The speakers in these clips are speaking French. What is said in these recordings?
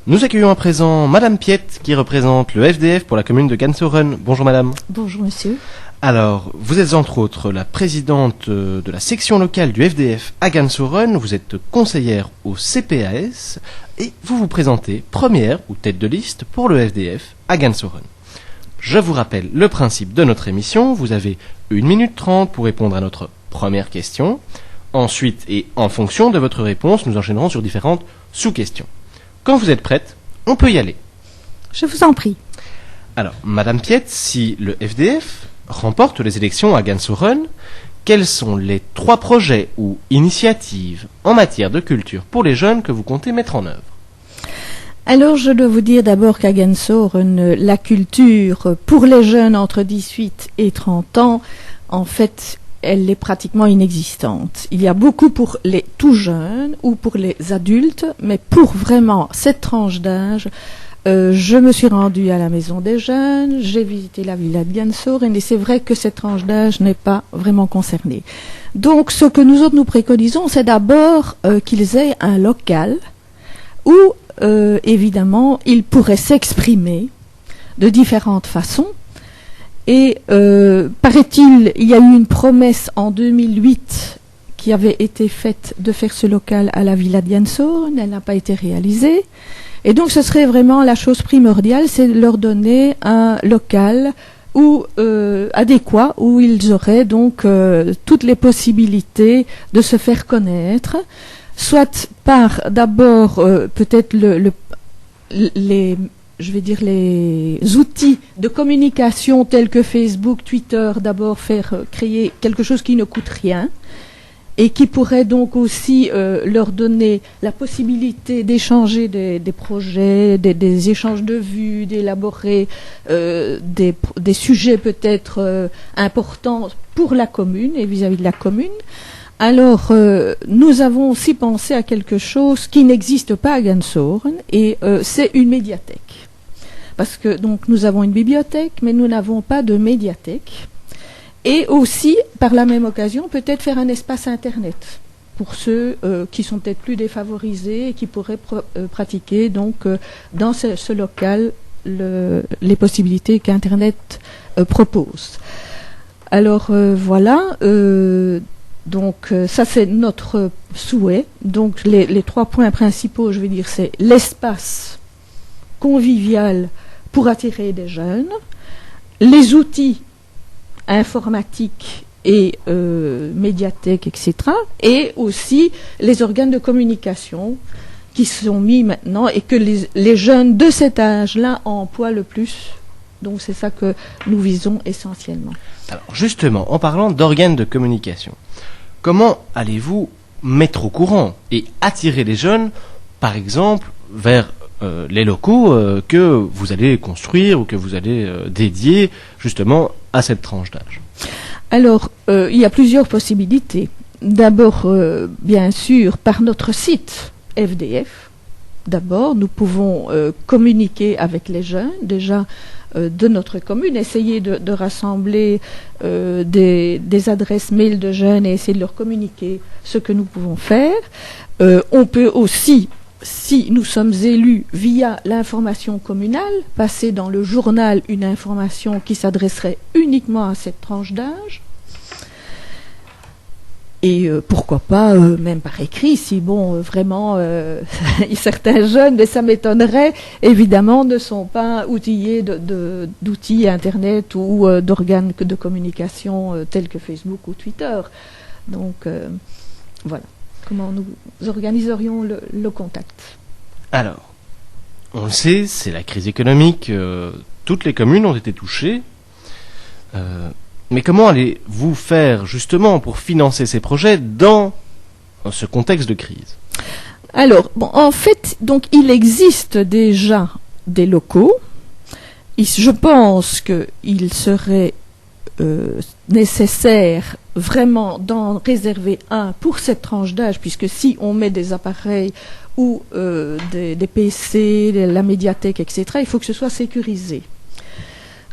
Nous accueillons à présent Madame Piette qui représente le FDF pour la commune de Gansoren. Bonjour Madame. Bonjour Monsieur. Alors, vous êtes entre autres la présidente de la section locale du FDF à Gansoren, vous êtes conseillère au CPAS et vous vous présentez première ou tête de liste pour le FDF à Gansoren. Je vous rappelle le principe de notre émission, vous avez 1 minute 30 pour répondre à notre première question. Ensuite, et en fonction de votre réponse, nous enchaînerons sur différentes sous-questions. Quand vous êtes prête, on peut y aller. Je vous en prie. Alors, Madame Piette, si le FDF remporte les élections à Gansoren, quels sont les 3 projets ou initiatives en matière de culture pour les jeunes que vous comptez mettre en œuvre? Alors, je dois vous dire d'abord qu'à Gansoren, la culture pour les jeunes entre 18 et 30 ans, en fait, elle est pratiquement inexistante. Il y a beaucoup pour les tout jeunes ou pour les adultes, mais pour vraiment cette tranche d'âge, je me suis rendue à la maison des jeunes, j'ai visité la villa de Gansoren et c'est vrai que cette tranche d'âge n'est pas vraiment concernée. Donc ce que nous autres nous préconisons, c'est d'abord qu'ils aient un local où évidemment ils pourraient s'exprimer de différentes façons. Et paraît-il, il y a eu une promesse en 2008 qui avait été faite de faire ce local à la villa de Gansoren, elle n'a pas été réalisée. Et donc ce serait vraiment la chose primordiale, c'est de leur donner un local adéquat, où ils auraient donc toutes les possibilités de se faire connaître, soit par d'abord peut-être les outils de communication tels que Facebook, Twitter, d'abord faire créer quelque chose qui ne coûte rien et qui pourrait donc aussi leur donner la possibilité d'échanger des projets, des échanges de vues, d'élaborer des sujets peut-être importants pour la commune et vis-à-vis de la commune. Alors, nous avons aussi pensé à quelque chose qui n'existe pas à Gansoren et c'est une médiathèque. Parce que donc nous avons une bibliothèque, mais nous n'avons pas de médiathèque. Et aussi, par la même occasion, peut-être faire un espace Internet pour ceux qui sont peut-être plus défavorisés et qui pourraient pratiquer donc dans ce local les possibilités qu'Internet propose. Alors voilà, donc ça c'est notre souhait. Donc les 3 points principaux, je vais dire, c'est l'espace convivial pour attirer des jeunes, les outils informatiques et médiathèques, etc. Et aussi les organes de communication qui sont mis maintenant et que les jeunes de cet âge-là emploient le plus. Donc c'est ça que nous visons essentiellement. Alors justement, en parlant d'organes de communication, comment allez-vous mettre au courant et attirer les jeunes, par exemple, vers les locaux que vous allez construire ou que vous allez dédier justement à cette tranche d'âge? Alors, il y a plusieurs possibilités. D'abord, bien sûr, par notre site FDF. D'abord, nous pouvons communiquer avec les jeunes, déjà de notre commune, essayer de rassembler des adresses mail de jeunes et essayer de leur communiquer ce que nous pouvons faire. On peut aussi, si nous sommes élus via l'information communale, passer dans le journal une information qui s'adresserait uniquement à cette tranche d'âge. Et pourquoi pas, même par écrit, si vraiment certains jeunes, mais ça m'étonnerait, évidemment, ne sont pas outillés d'outils Internet ou d'organes de communication tels que Facebook ou Twitter. Donc, voilà. Comment nous organiserions le contact? Alors, on le sait, c'est la crise économique, toutes les communes ont été touchées. Mais comment allez-vous faire justement pour financer ces projets dans ce contexte de crise? Alors, en fait, donc il existe déjà des locaux. Je pense qu'il serait nécessaire vraiment d'en réserver un pour cette tranche d'âge, puisque si on met des appareils ou des PC, la médiathèque, etc., il faut que ce soit sécurisé.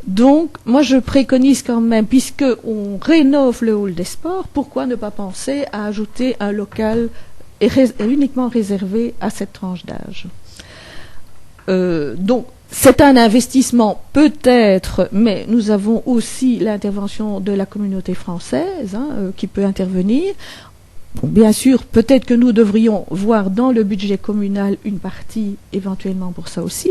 Donc, moi, je préconise quand même, puisqu'on rénove le hall des sports, pourquoi ne pas penser à ajouter un local uniquement réservé à cette tranche d'âge? Donc, c'est un investissement peut-être, mais nous avons aussi l'intervention de la communauté française qui peut intervenir. Bon, bien sûr, peut-être que nous devrions voir dans le budget communal une partie éventuellement pour ça aussi,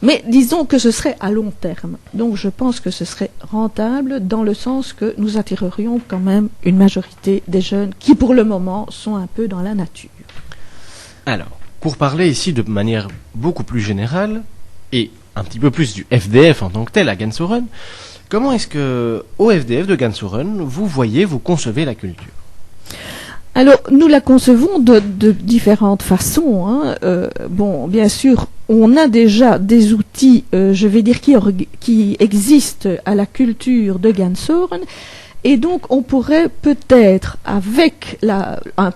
mais disons que ce serait à long terme. Donc je pense que ce serait rentable dans le sens que nous attirerions quand même une majorité des jeunes qui pour le moment sont un peu dans la nature. Alors, pour parler ici de manière beaucoup plus générale, et un petit peu plus du FDF en tant que tel à Gansoren, comment est-ce que, au FDF de Gansoren, vous concevez la culture ? Alors, nous la concevons de différentes façons. Bon, bien sûr, on a déjà des outils, je vais dire, qui existent à la culture de Gansoren, et donc on pourrait peut-être,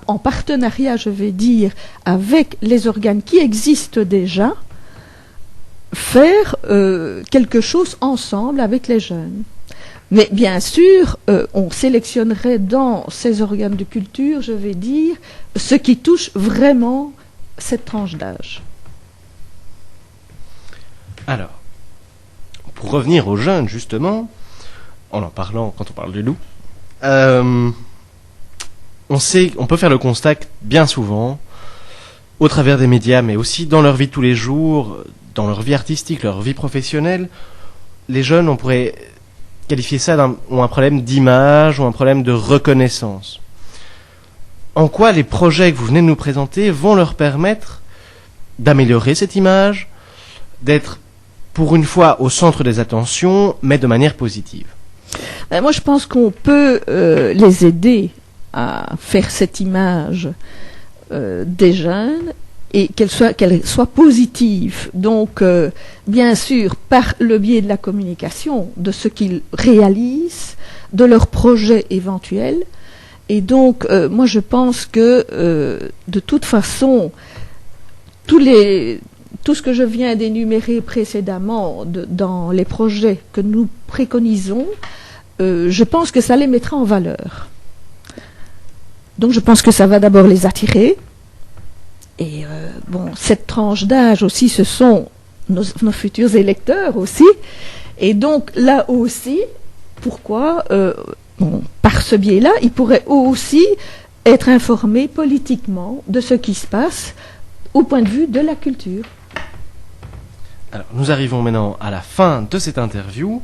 en partenariat, je vais dire, avec les organes qui existent déjà, faire quelque chose ensemble avec les jeunes. Mais bien sûr, on sélectionnerait dans ces organes de culture, je vais dire, ce qui touche vraiment cette tranche d'âge. Alors, pour revenir aux jeunes, justement, en parlant, quand on parle de loup, on peut faire le constat que bien souvent, au travers des médias, mais aussi dans leur vie de tous les jours, dans leur vie artistique, leur vie professionnelle, les jeunes, on pourrait qualifier ça ont un problème d'image ou un problème de reconnaissance. En quoi les projets que vous venez de nous présenter vont leur permettre d'améliorer cette image, d'être pour une fois au centre des attentions, mais de manière positive? Moi, je pense qu'on peut les aider à faire cette image des jeunes et qu'elle soit positive. Donc, bien sûr, par le biais de la communication, de ce qu'ils réalisent, de leurs projets éventuels. Et donc, moi, je pense que, de toute façon, tout ce que je viens d'énumérer précédemment dans les projets que nous préconisons, je pense que ça les mettra en valeur. Donc, je pense que ça va d'abord les attirer. Et cette tranche d'âge aussi, ce sont nos futurs électeurs aussi. Et donc, là aussi, pourquoi par ce biais-là, ils pourraient aussi être informés politiquement de ce qui se passe au point de vue de la culture. Alors, nous arrivons maintenant à la fin de cette interview.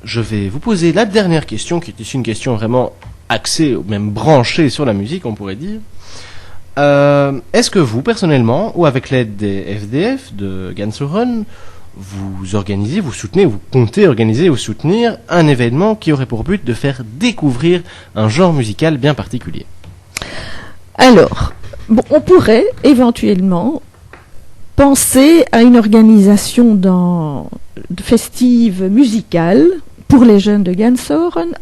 Je vais vous poser la dernière question, qui est ici une question vraiment axée, ou même branchée sur la musique, on pourrait dire. Est-ce que vous, personnellement, ou avec l'aide des FDF de Gansoren, vous organisez, vous soutenez, vous comptez organiser ou soutenir un événement qui aurait pour but de faire découvrir un genre musical bien particulier? Alors, on pourrait éventuellement penser à une organisation festive musicale pour les jeunes de Gansoren,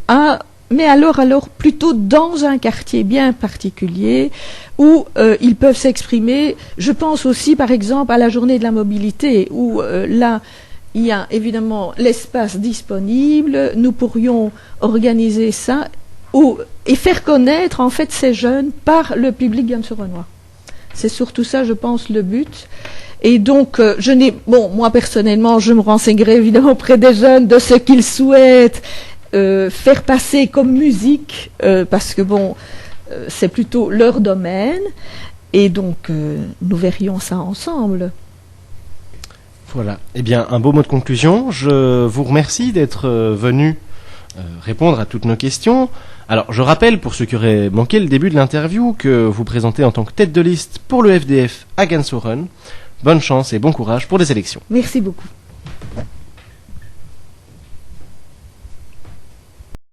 mais alors plutôt dans un quartier bien particulier où ils peuvent s'exprimer. Je pense aussi par exemple à la journée de la mobilité où là il y a évidemment l'espace disponible. Nous pourrions organiser ça et faire connaître en fait ces jeunes par le public gansorenois. C'est surtout ça, je pense, le but. Et donc, moi personnellement, je me renseignerai évidemment auprès des jeunes de ce qu'ils souhaitent faire passer comme musique, parce que c'est plutôt leur domaine, et donc nous verrions ça ensemble. Voilà. Eh bien, un beau mot de conclusion. Je vous remercie d'être venu répondre à toutes nos questions. Alors, je rappelle, pour ceux qui auraient manqué le début de l'interview, que vous présentez en tant que tête de liste pour le FDF à Gansoren. Bonne chance et bon courage pour les élections. Merci beaucoup.